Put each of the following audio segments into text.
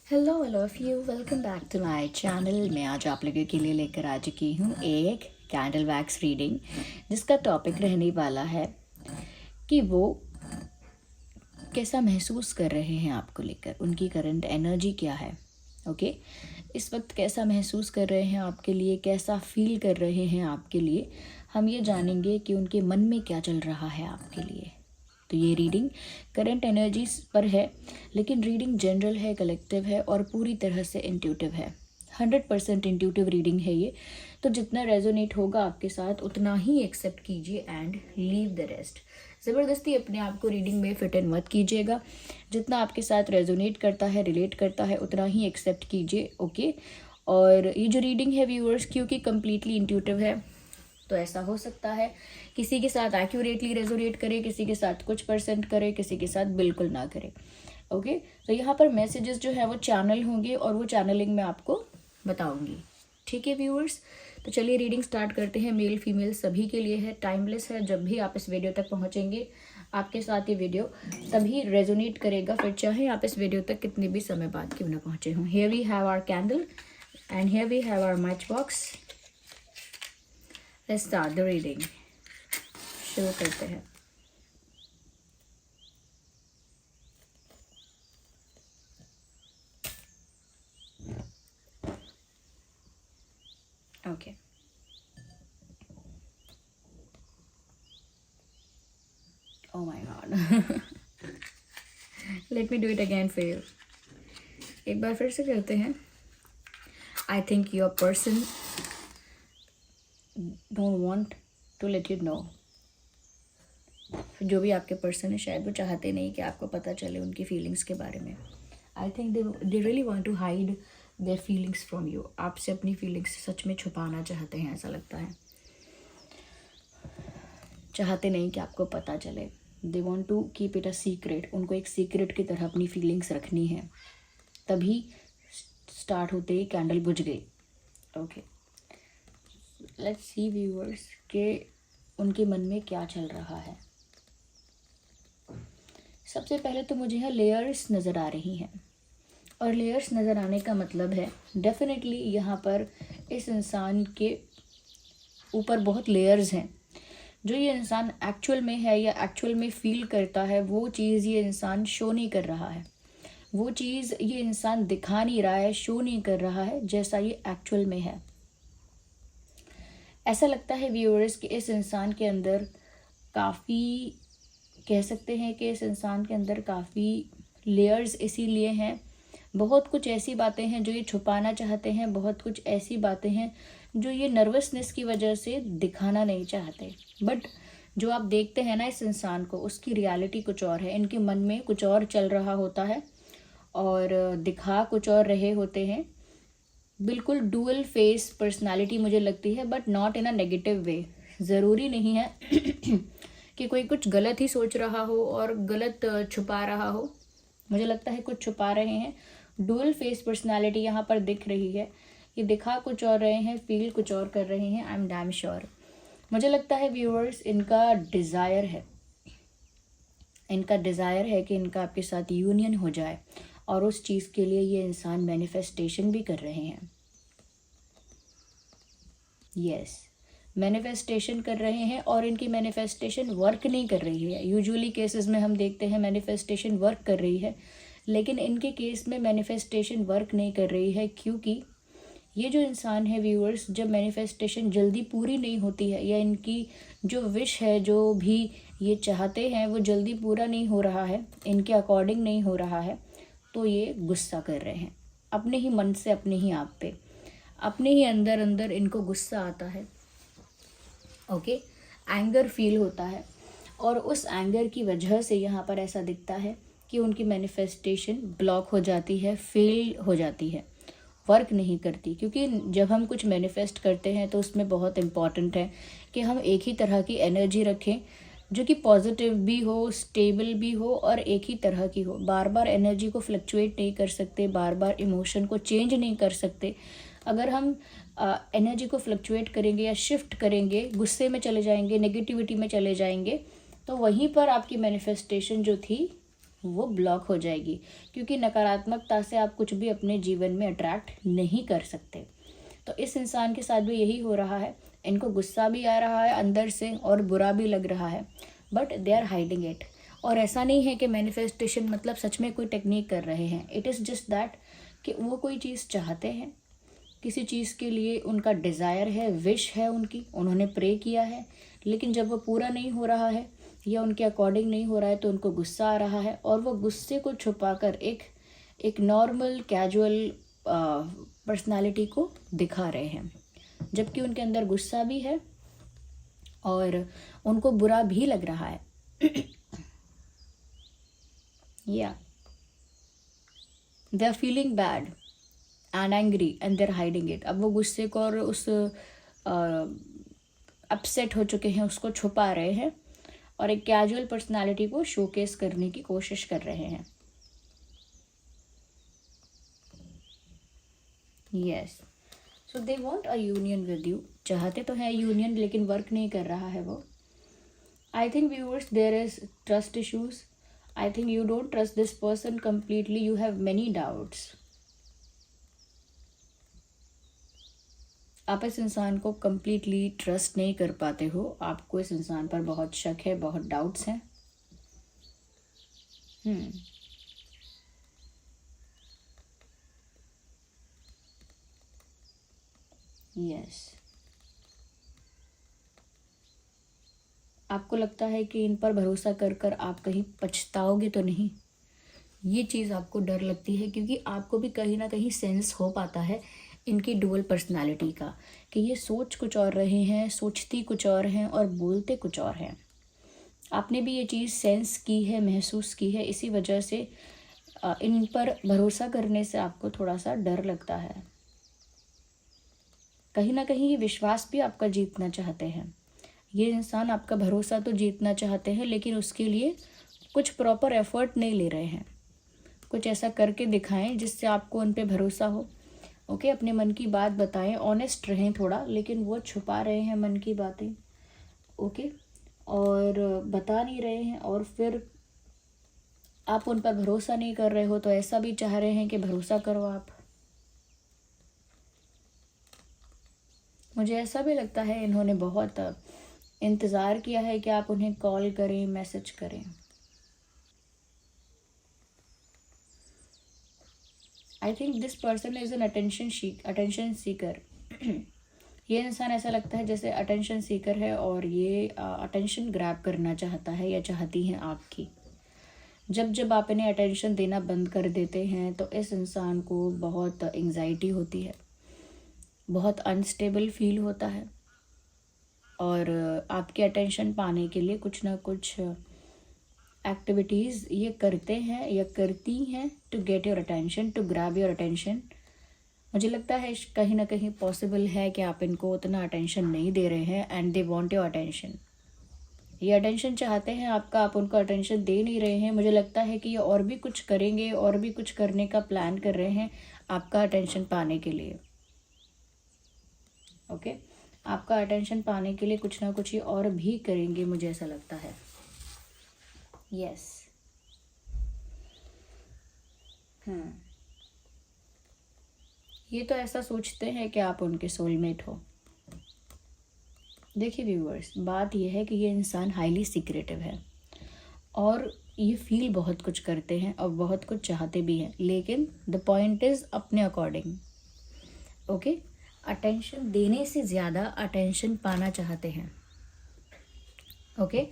Hello all of you, welcome back to my channel. मैं आज आप लोगों के लिए लेकर आ चुकी हूँ एक कैंडल वैक्स रीडिंग, जिसका टॉपिक रहने वाला है कि वो कैसा महसूस कर रहे हैं आपको लेकर, उनकी करंट एनर्जी क्या है। ओके, इस वक्त कैसा महसूस कर रहे हैं आपके लिए, कैसा फील कर रहे हैं आपके लिए, हम ये जानेंगे कि उनके मन में क्या चल रहा है आपके लिए। तो ये रीडिंग करंट एनर्जीज पर है, लेकिन रीडिंग जनरल है, कलेक्टिव है और पूरी तरह से इंट्यूटिव है। 100% इंट्यूटिव रीडिंग है ये। तो जितना रेजोनेट होगा आपके साथ उतना ही एक्सेप्ट कीजिए एंड लीव द रेस्ट। ज़बरदस्ती अपने आप को रीडिंग में फिट इन मत कीजिएगा। जितना आपके साथ रेजोनेट करता है, रिलेट करता है, उतना ही एक्सेप्ट कीजिए। ओके, और ये जो रीडिंग है व्यूअर्स, क्योंकि कम्प्लीटली इंट्यूटिव है, तो ऐसा हो सकता है किसी के साथ एक्यूरेटली रेजोनेट करे, किसी के साथ कुछ परसेंट करे, किसी के साथ बिल्कुल ना करे। ओके, तो यहाँ पर मैसेजेस जो है वो चैनल होंगे और वो चैनलिंग मैं आपको बताऊंगी। ठीक है व्यूअर्स, तो चलिए रीडिंग स्टार्ट करते हैं। मेल फीमेल सभी के लिए है, टाइमलेस है। जब भी आप इस वीडियो तक पहुँचेंगे आपके साथ ये वीडियो तभी रेजोनेट करेगा, फिर चाहे आप इस वीडियो तक कितने भी समय बाद क्यों ना पहुँचे हों। Here we have our candle and here we have our match box. Let's start the reading. शुरू करते हैं। Okay, oh my god, let me do it again for you. एक बार फिर से करते हैं। I think your person don't want to let you know. जो भी आपके पर्सन है, शायद वो चाहते नहीं कि आपको पता चले उनकी फीलिंग्स के बारे में। I think they really want to hide their feelings from you. आपसे अपनी फीलिंग्स सच में छुपाना चाहते हैं, ऐसा लगता है। चाहते नहीं कि आपको पता चले। They want to keep it a secret. उनको एक सीक्रेट की तरह अपनी फीलिंग्स रखनी है। तभी स्टार्ट होते ही कैंडल बुझ गई। ओके, लेट्स सी व्यूअर्स के उनके मन में क्या चल रहा है। सबसे पहले तो मुझे यहाँ लेयर्स नज़र आ रही हैं, और लेयर्स नज़र आने का मतलब है डेफिनेटली यहाँ पर इस इंसान के ऊपर बहुत लेयर्स हैं। जो ये इंसान एक्चुअल में है या एक्चुअल में फील करता है, वो चीज़ ये इंसान शो नहीं कर रहा है। वो चीज़ ये इंसान दिखा नहीं रहा है, शो नहीं कर रहा है जैसा ये एक्चुअल में है। ऐसा लगता है व्यूअर्स कि इस इंसान के अंदर काफ़ी, कह सकते हैं कि इस इंसान के अंदर काफ़ी लेयर्स इसीलिए हैं। बहुत कुछ ऐसी बातें हैं जो ये छुपाना चाहते हैं, बहुत कुछ ऐसी बातें हैं जो ये नर्वसनेस की वजह से दिखाना नहीं चाहते। बट जो आप देखते हैं ना इस इंसान को, उसकी रियलिटी कुछ और है। इनके मन में कुछ और चल रहा होता है और दिखा कुछ और रहे होते हैं। बिल्कुल डुअल फेस पर्सनालिटी मुझे लगती है, but not in a negative way. ज़रूरी नहीं है कि कोई कुछ गलत ही सोच रहा हो और गलत छुपा रहा हो। मुझे लगता है कुछ छुपा रहे हैं। डुअल फेस पर्सनालिटी यहाँ पर दिख रही है। ये दिखा कुछ और रहे हैं, फील कुछ और कर रहे हैं। I am damn sure. मुझे लगता है व्यूअर्स इनका डिज़ायर है, इनका डिज़ायर है कि इनका आपके साथ यूनियन हो जाए, और उस चीज़ के लिए ये इंसान मैनिफेस्टेशन भी कर रहे हैं। यस, मैनिफेस्टेशन कर रहे हैं, और इनकी मैनिफेस्टेशन वर्क नहीं कर रही है। यूजुअली केसेस में हम देखते हैं मैनिफेस्टेशन वर्क कर रही है, लेकिन इनके केस में मैनिफेस्टेशन वर्क नहीं कर रही है, क्योंकि ये जो इंसान है व्यूअर्स, जब मैनिफेस्टेशन जल्दी पूरी नहीं होती है, या इनकी जो विश है, जो भी ये चाहते हैं वो जल्दी पूरा नहीं हो रहा है, इनके अकॉर्डिंग नहीं हो रहा है, तो ये गुस्सा कर रहे हैं अपने ही मन से, अपने ही आप पे। अपने ही अंदर अंदर इनको गुस्सा आता है। ओके, एंगर फील होता है, और उस एंगर की वजह से यहाँ पर ऐसा दिखता है कि उनकी मैनिफेस्टेशन ब्लॉक हो जाती है, फेल हो जाती है, वर्क नहीं करती। क्योंकि जब हम कुछ मैनिफेस्ट करते हैं तो उसमें बहुत इम्पॉर्टेंट है कि हम एक ही तरह की एनर्जी रखें, जो कि पॉजिटिव भी हो, स्टेबल भी हो, और एक ही तरह की हो। बार बार एनर्जी को फ्लक्चुएट नहीं कर सकते, बार बार इमोशन को चेंज नहीं कर सकते। अगर हम एनर्जी को फ्लक्चुएट करेंगे या शिफ्ट करेंगे, गुस्से में चले जाएंगे, नेगेटिविटी में चले जाएंगे, तो वहीं पर आपकी मैनिफेस्टेशन जो थी वो ब्लॉक हो जाएगी, क्योंकि नकारात्मकता से आप कुछ भी अपने जीवन में अट्रैक्ट नहीं कर सकते। तो इस इंसान के साथ भी यही हो रहा है। इनको गुस्सा भी आ रहा है अंदर से और बुरा भी लग रहा है, but they are hiding it. और ऐसा नहीं है कि मैनिफेस्टेशन मतलब सच में कोई टेक्निक कर रहे हैं। इट इज़ जस्ट दैट कि वो कोई चीज़ चाहते हैं, किसी चीज़ के लिए उनका डिज़ायर है, विश है उनकी, उन्होंने प्रे किया है, लेकिन जब वो पूरा नहीं हो रहा है या उनके अकॉर्डिंग नहीं हो रहा है तो उनको गुस्सा आ रहा है, और वो गुस्से को छुपाकर एक नॉर्मल कैजुअल पर्सनालिटी को दिखा रहे हैं, जबकि उनके अंदर गुस्सा भी है और उनको बुरा भी लग रहा है। या they are feeling bad and angry and they are hiding it. अब वो गुस्से को और उस अपसेट हो चुके हैं, उसको छुपा रहे हैं और एक कैजुअल पर्सनालिटी को शोकेस करने की कोशिश कर रहे हैं। Yes, so they want a union with you. चाहते तो हैं यूनियन, लेकिन वर्क नहीं कर रहा है वो। I think viewers, there is trust issues. I think you don't trust this person completely, you have many doubts. आप इस इंसान को कंप्लीटली ट्रस्ट नहीं कर पाते हो, आपको इस इंसान पर बहुत शक है, बहुत डाउट्स हैं। यस, आपको लगता है कि इन पर भरोसा कर कर आप कहीं पछताओगे तो नहीं, ये चीज़ आपको डर लगती है, क्योंकि आपको भी कहीं ना कहीं सेंस हो पाता है इनकी डुअल पर्सनालिटी का, कि ये सोच कुछ और रहे हैं, सोचती कुछ और हैं और बोलते कुछ और हैं। आपने भी ये चीज़ सेंस की है, महसूस की है, इसी वजह से इन पर भरोसा करने से आपको थोड़ा सा डर लगता है। कहीं ना कहीं ये विश्वास भी आपका जीतना चाहते हैं। ये इंसान आपका भरोसा तो जीतना चाहते हैं, लेकिन उसके लिए कुछ प्रॉपर एफर्ट नहीं ले रहे हैं। कुछ ऐसा करके दिखाएं जिससे आपको उन पे भरोसा हो। ओके, अपने मन की बात बताएं, ऑनेस्ट रहें थोड़ा, लेकिन वो छुपा रहे हैं मन की बातें। ओके, और बता नहीं रहे हैं, और फिर आप उन पर भरोसा नहीं कर रहे हो तो ऐसा भी चाह रहे हैं कि भरोसा करो आप। मुझे ऐसा भी लगता है इन्होंने बहुत इंतज़ार किया है कि आप उन्हें कॉल करें, मैसेज करें। आई think this person is an attention seeker. ये इंसान ऐसा लगता है जैसे अटेंशन सीकर है, और ये अटेंशन ग्रैब करना चाहता है या चाहती हैं आपकी। जब जब आप इन्हें अटेंशन देना बंद कर देते हैं तो इस इंसान को बहुत एंग्जाइटी होती है, बहुत अनस्टेबल फील होता है, और आपके अटेंशन पाने के लिए कुछ ना कुछ एक्टिविटीज़ ये करते हैं या करती हैं to get your attention, to grab your attention. मुझे लगता है कहीं ना कहीं पॉसिबल है कि आप इनको उतना अटेंशन नहीं दे रहे हैं and they want your attention. ये अटेंशन चाहते हैं आपका, आप उनको अटेंशन दे नहीं रहे हैं। मुझे लगता है कि ये और भी कुछ करेंगे, और भी कुछ करने का प्लान कर रहे हैं आपका अटेंशन पाने के लिए। ओके, आपका अटेंशन पाने के लिए कुछ ना कुछ ये और भी करेंगे, मुझे ऐसा लगता है। यस, ये तो ऐसा सोचते हैं कि आप उनके सोलमेट हो। देखिए व्यूअर्स, बात यह है कि ये इंसान हाईली सीक्रेटिव है, और ये फील बहुत कुछ करते हैं और बहुत कुछ चाहते भी हैं, लेकिन द पॉइंट इज़ अपने अकॉर्डिंग। ओके, अटेंशन देने से ज़्यादा अटेंशन पाना चाहते हैं। ओके,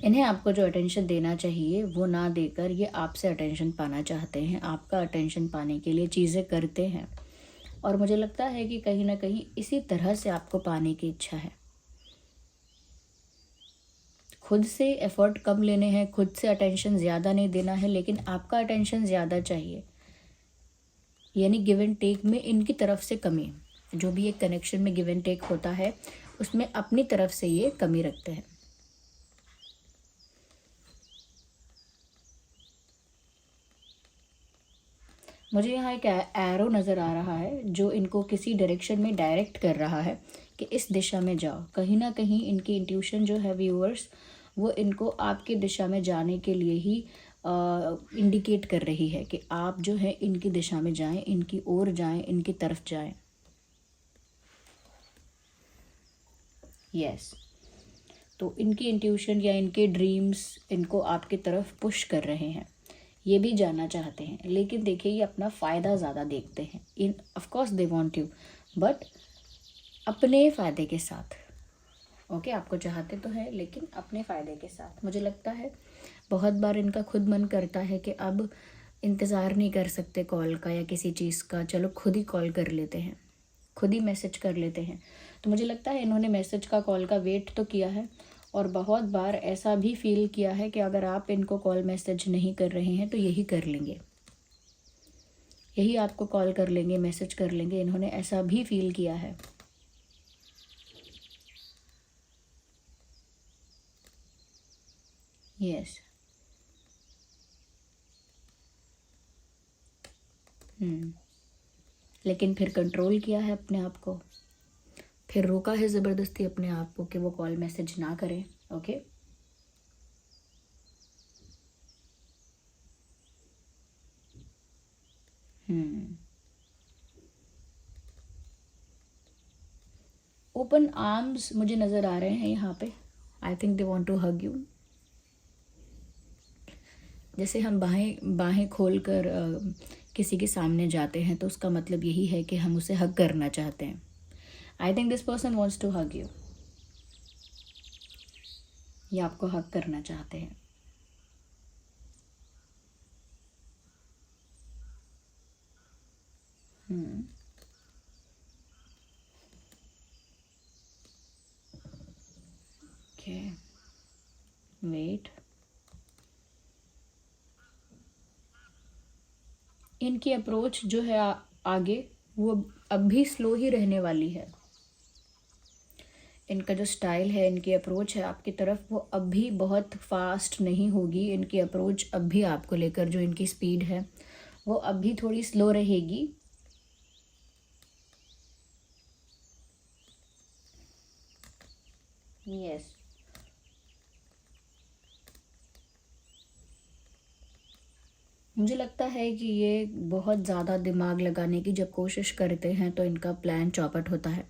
इन्हें आपको जो अटेंशन देना चाहिए वो ना देकर ये आपसे अटेंशन पाना चाहते हैं, आपका अटेंशन पाने के लिए चीज़ें करते हैं, और मुझे लगता है कि कहीं ना कहीं इसी तरह से आपको पाने की इच्छा है। खुद से एफर्ट कम लेने हैं, खुद से अटेंशन ज़्यादा नहीं देना है, लेकिन आपका अटेंशन ज़्यादा चाहिए, यानी गिव एंड टेक में इनकी तरफ से कमी। जो भी एक कनेक्शन में गिव एंड टेक होता है उसमें अपनी तरफ से ये कमी रखते हैं। मुझे यहाँ एक एरो नज़र आ रहा है जो इनको किसी डायरेक्शन में डायरेक्ट कर रहा है कि इस दिशा में जाओ। कहीं ना कहीं इनकी इंट्यूशन जो है व्यूअर्स, वो इनको आपकी दिशा में जाने के लिए ही इंडिकेट कर रही है कि आप जो है इनकी दिशा में जाएं, इनकी ओर जाएं, इनकी तरफ जाएं। यस, तो इनकी इंट्यूशन या इनके ड्रीम्स इनको आपकी तरफ पुश कर रहे हैं, ये भी जानना चाहते हैं। लेकिन देखिए, ये अपना फ़ायदा ज़्यादा देखते हैं। In of course they want you, but अपने फ़ायदे के साथ। ओके, आपको चाहते तो है लेकिन अपने फ़ायदे के साथ। मुझे लगता है बहुत बार इनका खुद मन करता है कि अब इंतज़ार नहीं कर सकते कॉल का या किसी चीज़ का, चलो खुद ही कॉल कर लेते हैं, खुद ही मैसेज कर लेते हैं। तो मुझे लगता है इन्होंने मैसेज का, कॉल का वेट तो किया है, और बहुत बार ऐसा भी फील किया है कि अगर आप इनको कॉल मैसेज नहीं कर रहे हैं तो यही कर लेंगे, यही आपको कॉल कर लेंगे, मैसेज कर लेंगे। इन्होंने ऐसा भी फील किया है। यस। लेकिन फिर कंट्रोल किया है अपने आप को, फिर रोका है ज़बरदस्ती अपने आप को कि वो कॉल मैसेज ना करें। ओके, ओपन आर्म्स मुझे नज़र आ रहे हैं यहाँ पे। I think they want to hug you. जैसे हम बाहें बाहें खोल कर किसी के सामने जाते हैं तो उसका मतलब यही है कि हम उसे हग करना चाहते हैं। I think this person wants to hug you, ये आपको हग करना चाहते हैं। Okay, wait. इनकी अप्रोच जो है आगे, वो अब भी स्लो ही रहने वाली है। इनका जो स्टाइल है, इनकी अप्रोच है आपकी तरफ, वो अब भी बहुत फास्ट नहीं होगी। इनकी अप्रोच अब भी आपको लेकर, जो इनकी स्पीड है वो अब भी थोड़ी स्लो रहेगी। यस, मुझे लगता है कि ये बहुत ज़्यादा दिमाग लगाने की जब कोशिश करते हैं तो इनका प्लान चौपट होता है।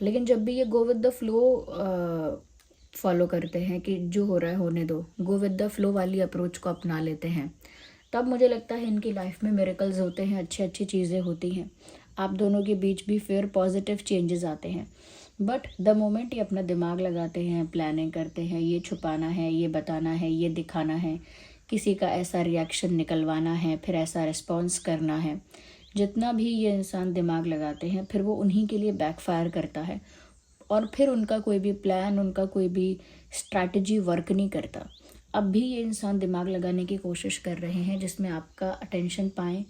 लेकिन जब भी ये go with the flow follow करते हैं कि जो हो रहा है होने दो, गो विद द फ्लो वाली अप्रोच को अपना लेते हैं, तब मुझे लगता है इनकी लाइफ में मिरेकल्स होते हैं, अच्छी अच्छी चीज़ें होती हैं। आप दोनों के बीच भी फिर पॉजिटिव चेंजेस आते हैं। बट द मोमेंट ये अपना दिमाग लगाते हैं, प्लानिंग करते हैं, ये छुपाना है, ये बताना है, ये दिखाना है, किसी का ऐसा रिएक्शन निकलवाना है, फिर ऐसा रिस्पॉन्स करना है, जितना भी ये इंसान दिमाग लगाते हैं फिर वो उन्हीं के लिए बैकफायर करता है, और फिर उनका कोई भी प्लान, उनका कोई भी स्ट्रैटेजी वर्क नहीं करता। अब भी ये इंसान दिमाग लगाने की कोशिश कर रहे हैं जिसमें आपका अटेंशन पाएँ,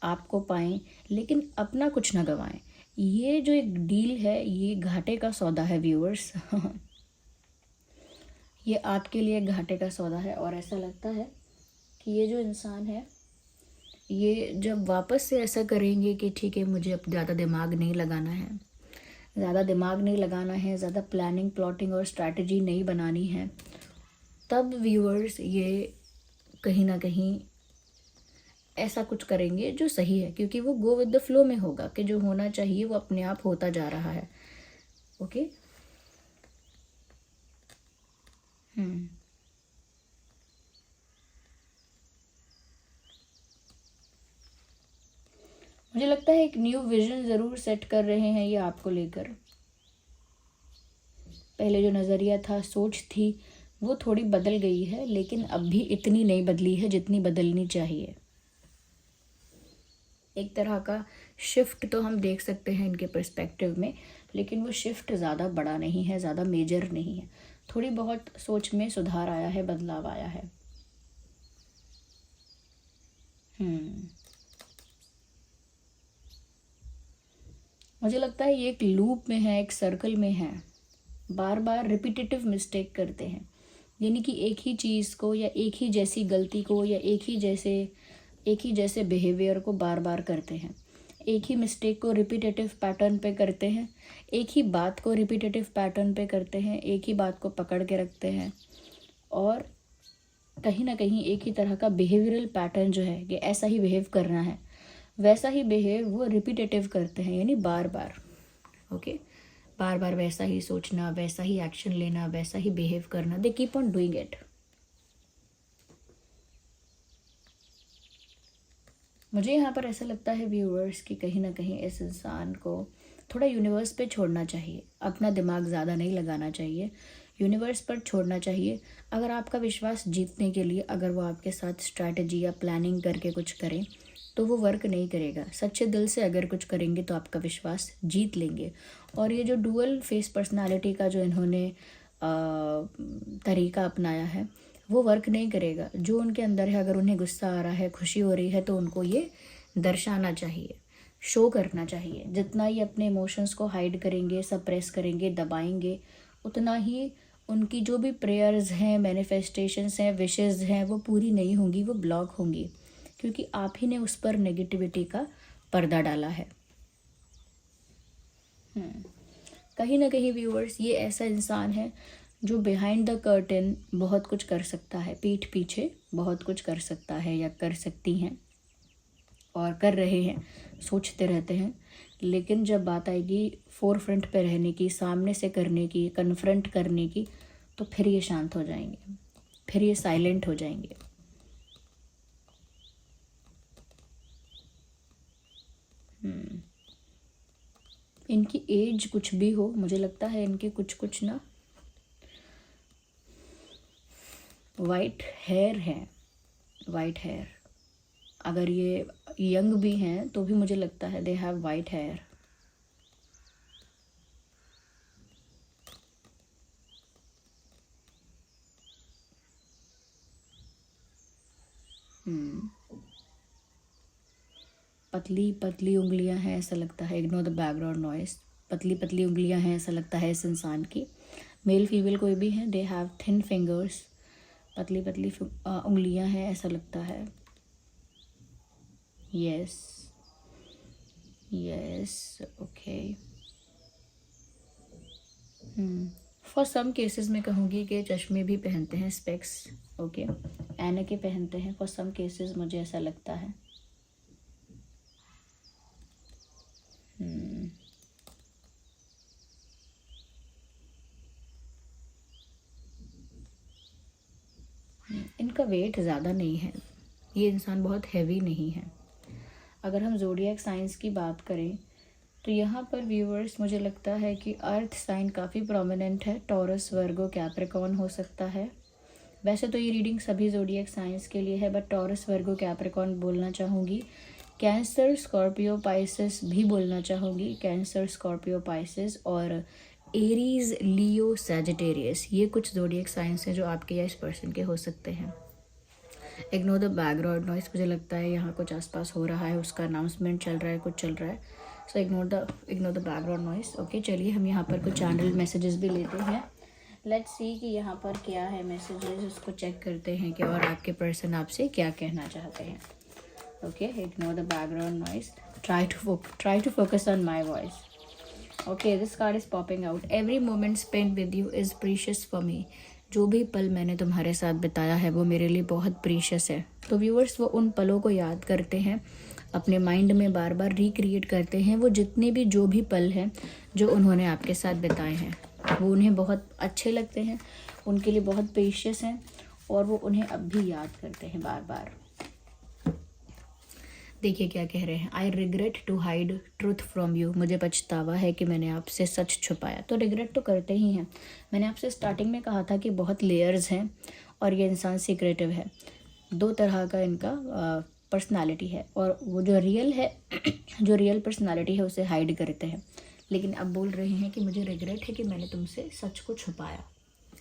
आपको पाएँ, लेकिन अपना कुछ ना गंवाएं। ये जो एक डील है, ये घाटे का सौदा है व्यूअर्स। ये आपके लिए घाटे का सौदा है, और ऐसा लगता है कि ये जो इंसान है, ये जब वापस से ऐसा करेंगे कि ठीक है मुझे अब ज़्यादा दिमाग नहीं लगाना है, ज़्यादा दिमाग नहीं लगाना है, ज़्यादा प्लानिंग, प्लॉटिंग और स्ट्रैटेजी नहीं बनानी है, तब व्यूअर्स ये कहीं ना कहीं ऐसा कुछ करेंगे जो सही है, क्योंकि वो गो विद द फ्लो में होगा कि जो होना चाहिए वो अपने आप होता जा रहा है। ओके, मुझे लगता है एक न्यू विजन ज़रूर सेट कर रहे हैं ये आपको लेकर। पहले जो नज़रिया था, सोच थी, वो थोड़ी बदल गई है, लेकिन अब भी इतनी नहीं बदली है जितनी बदलनी चाहिए। एक तरह का शिफ्ट तो हम देख सकते हैं इनके पर्सपेक्टिव में, लेकिन वो शिफ्ट ज़्यादा बड़ा नहीं है, ज़्यादा मेजर नहीं है। थोड़ी बहुत सोच में सुधार आया है, बदलाव आया है। मुझे लगता है ये एक लूप में है, एक सर्कल में है, बार बार रिपीटेटिव मिस्टेक करते हैं। यानी कि एक ही चीज़ को या एक ही जैसी गलती को या एक ही जैसे बिहेवियर को बार बार करते हैं, एक ही मिस्टेक को रिपीटेटिव पैटर्न पे करते हैं, एक ही बात को रिपीटेटिव पैटर्न पे करते हैं, एक ही बात को पकड़ के रखते हैं, और कहीं ना कहीं एक ही तरह का बिहेवियरल पैटर्न जो है कि ऐसा ही बिहेव करना है, वैसा ही बिहेव वो रिपीटेटिव करते हैं, यानी बार बार। ओके, बार बार वैसा ही सोचना, वैसा ही एक्शन लेना, वैसा ही बिहेव करना, they keep on doing it. मुझे यहाँ पर ऐसा लगता है व्यूअर्स कि कहीं ना कहीं इस इंसान को थोड़ा यूनिवर्स पे छोड़ना चाहिए, अपना दिमाग ज़्यादा नहीं लगाना चाहिए, यूनिवर्स पर छोड़ना चाहिए। अगर आपका विश्वास जीतने के लिए अगर वो आपके साथ स्ट्रैटेजी या प्लानिंग करके कुछ करें तो वो वर्क नहीं करेगा। सच्चे दिल से अगर कुछ करेंगे तो आपका विश्वास जीत लेंगे। और ये जो डुअल फेस पर्सनालिटी का जो इन्होंने तरीका अपनाया है वो वर्क नहीं करेगा। जो उनके अंदर है, अगर उन्हें गुस्सा आ रहा है, खुशी हो रही है, तो उनको ये दर्शाना चाहिए, शो करना चाहिए। जितना ही अपने इमोशंस को हाइड करेंगे, सप्रेस करेंगे, दबाएंगे, उतना ही उनकी जो भी प्रेयर्स हैं, मैनिफेस्टेशंस हैं, विशेस हैं, वो पूरी नहीं होंगी, वो ब्लॉक होंगी, क्योंकि आप ही ने उस पर नेगेटिविटी का पर्दा डाला है। कहीं ना कहीं व्यूअर्स ये ऐसा इंसान है जो बिहाइंड द कर्टन बहुत कुछ कर सकता है, पीठ पीछे बहुत कुछ कर सकता है या कर सकती हैं और कर रहे हैं, सोचते रहते हैं। लेकिन जब बात आएगी फोर फ्रंट पे रहने की, सामने से करने की, कन्फ्रंट करने की, तो फिर ये शांत हो जाएंगे, फिर ये साइलेंट हो जाएंगे। इनकी एज कुछ भी हो, मुझे लगता है इनके कुछ कुछ ना वाइट हेयर हैं, वाइट हेयर। अगर ये यंग भी हैं तो भी मुझे लगता है दे हैव वाइट हेयर। पतली पतली उंगलियां हैं ऐसा लगता है, इग्नोर द बैकग्राउंड नॉइस। पतली पतली उंगलियां हैं ऐसा लगता है इस इंसान की। मेल फीमेल कोई भी हैं, दे हैव थिन फिंगर्स, पतली पतली उंगलियां हैं ऐसा लगता है। Yes yes, okay. For some cases में कहूँगी कि चश्मे भी पहनते हैं, स्पेक्स, ओके, ऐनके पहनते हैं फॉर सम केसेस, मुझे ऐसा लगता है। इनका वेट ज़्यादा नहीं है, ये इंसान बहुत हैवी नहीं है। अगर हम ज़ोडिएक साइंस की बात करें तो यहाँ पर व्यूअर्स मुझे लगता है कि अर्थ साइन काफ़ी प्रोमिनेंट है, टॉरस, वर्गो, कैप्रिकॉर्न हो सकता है। वैसे तो ये रीडिंग सभी ज़ोडिएक साइंस के लिए है, बट टॉरस, वर्गो, कैप्रिकॉर्न बोलना चाहूँगी। कैंसर, स्कॉर्पियो, पाइसेस भी बोलना चाहूँगी। कैंसर, स्कॉर्पियो, पाइसेस और एरीज, लियो, सैजिटेरियस, ये कुछ ज़ोडिएक साइंस हैं जो आपके या इस पर्सन के हो सकते हैं। इग्नोर द बैकग्राउंड नॉइस, मुझे लगता है यहाँ कुछ आसपास हो रहा है, उसका अनाउंसमेंट चल रहा है, कुछ चल रहा है, so ignore the background noise. Okay, चलिए हम यहाँ पर कुछ चैनल मैसेजेस भी लेते हैं। लेट्स सी कि यहाँ पर क्या है मैसेजेस, उसको चेक करते हैं कि और आपके पर्सन आपसे क्या कहना चाहते हैं। Okay, ignore the background noise, try to focus on my voice. Okay, this card is popping out. Every moment spent with you is precious for me. जो भी पल मैंने तुम्हारे साथ बिताया है वो मेरे लिए बहुत प्रीशियस है। तो व्यूअर्स वो उन पलों को याद करते हैं, अपने माइंड में बार बार रिक्रिएट करते हैं। वो जितने भी जो भी पल हैं जो उन्होंने आपके साथ बिताए हैं वो उन्हें बहुत अच्छे लगते हैं, उनके लिए बहुत प्रीशियस हैं और वो उन्हें अब भी याद करते हैं बार बार। देखिए क्या कह रहे हैं, I regret to hide truth from you. मुझे पछतावा है कि मैंने आपसे सच छुपाया। तो रिग्रेट तो करते ही हैं। मैंने आपसे स्टार्टिंग में कहा था कि बहुत लेयर्स हैं और ये इंसान सीक्रेटिव है। दो तरह का इनका पर्सनालिटी है और वो जो रियल है जो रियल पर्सनालिटी है उसे हाइड करते हैं। लेकिन अब बोल रहे हैं कि मुझे रिग्रेट है कि मैंने तुमसे सच को छुपाया।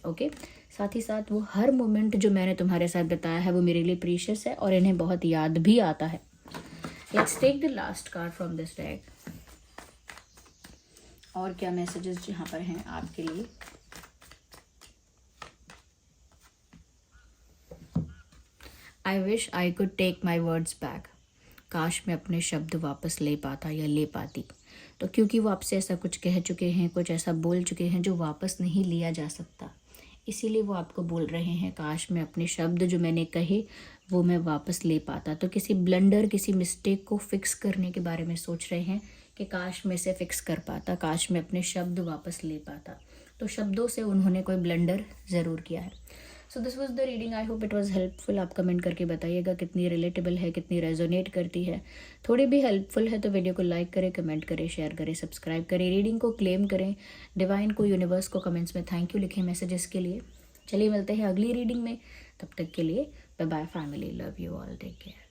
ओके, साथ ही साथ वो हर मोमेंट जो मैंने तुम्हारे साथ बताया है वो मेरे लिए प्रीशियस है और इन्हें बहुत याद भी आता है। Let's take the last card from this deck. और क्या मैसेजेस यहाँ पर हैं आपके लिए। I wish I could take my words back. काश मैं अपने शब्द वापस ले पाता या ले पाती। तो क्योंकि वो आपसे ऐसा कुछ कह चुके हैं, कुछ ऐसा बोल चुके हैं जो वापस नहीं लिया जा सकता, इसीलिए वो आपको बोल रहे हैं काश मैं अपने शब्द जो मैंने कहे वो मैं वापस ले पाता। तो किसी ब्लंडर, किसी मिस्टेक को फिक्स करने के बारे में सोच रहे हैं कि काश मैं इसे फिक्स कर पाता, काश मैं अपने शब्द वापस ले पाता। तो शब्दों से उन्होंने कोई ब्लंडर ज़रूर किया है। So this was the reading, I hope it was helpful. आप कमेंट करके बताइएगा कितनी रिलेटेबल है, कितनी रेजोनेट करती है। थोड़ी भी हेल्पफुल है तो वीडियो को लाइक करें, कमेंट करें, शेयर करें, सब्सक्राइब करें, रीडिंग को क्लेम करें, डिवाइन को, यूनिवर्स को कमेंट्स में थैंक यू लिखें मैसेजेस के लिए। चलिए मिलते हैं अगली रीडिंग में, तब तक के लिए bye bye family, love you all, take care.